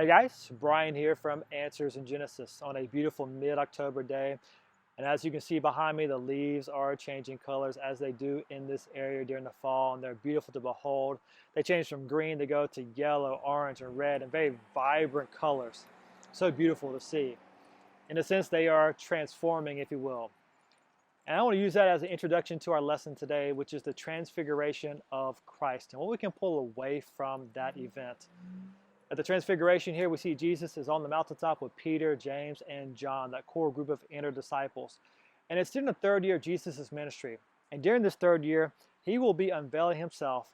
Hey guys, Brian here from Answers in Genesis on a beautiful mid-October day. And as you can see behind me, the leaves are changing colors as they do in this area during the fall, and they're beautiful to behold. They change from green to go to yellow, orange, and red, and very vibrant colors. So beautiful to see. In a sense, they are transforming, if you will. And I want to use that as an introduction to our lesson today, which is the Transfiguration of Christ, and what we can pull away from that event. At the Transfiguration here, we see Jesus is on the mountaintop with Peter, James, and John, that core group of inner disciples. And it's during the third year of Jesus' ministry. And during this third year, he will be unveiling himself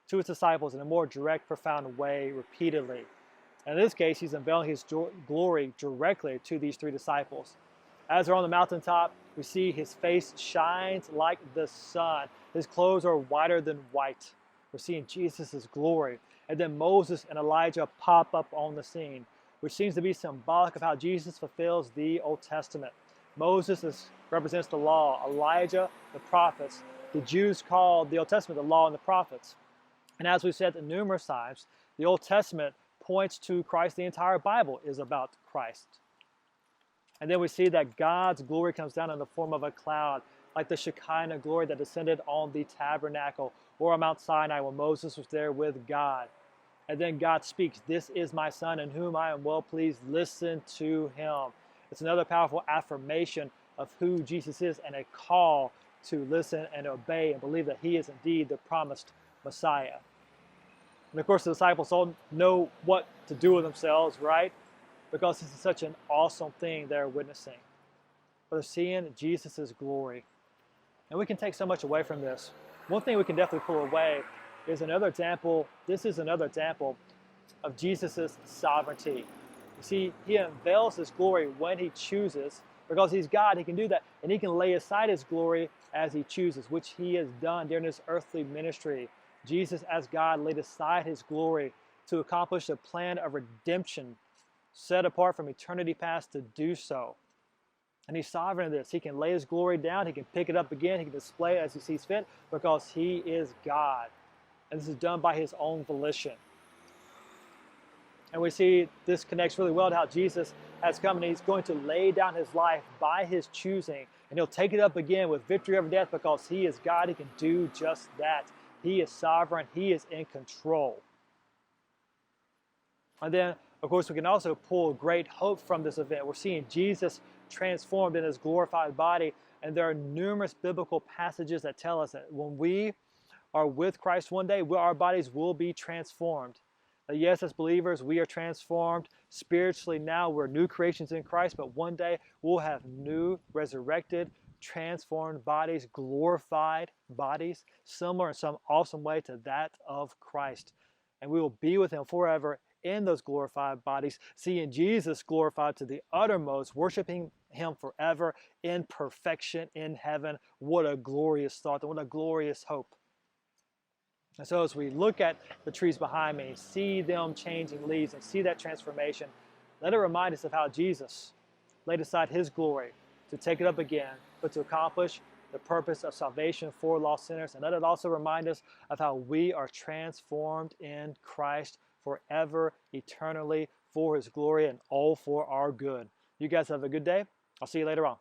to his disciples in a more direct, profound way repeatedly. And in this case, he's unveiling his glory directly to these three disciples. As they're on the mountaintop, we see his face shines like the sun. His clothes are whiter than white. We're seeing Jesus' glory. And then Moses and Elijah pop up on the scene, which seems to be symbolic of how Jesus fulfills the Old Testament. Moses represents the law, Elijah, the prophets. The Jews called the Old Testament the law and the prophets. And as we've said numerous times, the Old Testament points to Christ. The entire Bible is about Christ. And then we see that God's glory comes down in the form of a cloud, like the Shekinah glory that descended on the tabernacle or on Mount Sinai when Moses was there with God. And then God speaks, "This is my son in whom I am well pleased. Listen to him." It's another powerful affirmation of who Jesus is and a call to listen and obey and believe that he is indeed the promised Messiah. And of course, the disciples don't know what to do with themselves, right? Because this is such an awesome thing they're witnessing. But they're seeing Jesus' glory. And we can take so much away from this. One thing we can definitely pull away is another example. This is another example of Jesus' sovereignty. You see, he unveils his glory when he chooses. Because he's God, he can do that. And he can lay aside his glory as he chooses, which he has done during his earthly ministry. Jesus, as God, laid aside his glory to accomplish the plan of redemption set apart from eternity past to do so. And he's sovereign in this. He can lay his glory down. He can pick it up again. He can display it as he sees fit because he is God. And this is done by his own volition. And we see this connects really well to how Jesus has come and he's going to lay down his life by his choosing. And he'll take it up again with victory over death because he is God. He can do just that. He is sovereign. He is in control. And then, of course, we can also pull great hope from this event. We're seeing Jesus transformed in his glorified body. And there are numerous biblical passages that tell us that when we are with Christ one day, our bodies will be transformed. Yes, as believers, we are transformed spiritually now. We're new creations in Christ, but one day we'll have new, resurrected, transformed bodies, glorified bodies, similar in some awesome way to that of Christ. And we will be with him forever in those glorified bodies, seeing Jesus glorified to the uttermost, worshiping him forever in perfection in heaven. What a glorious thought and what a glorious hope. And so as we look at the trees behind me, see them changing leaves and see that transformation, let it remind us of how Jesus laid aside his glory to take it up again, but to accomplish the purpose of salvation for lost sinners. And let it also remind us of how we are transformed in Christ forever, eternally, for his glory and all for our good. You guys have a good day. I'll see you later on.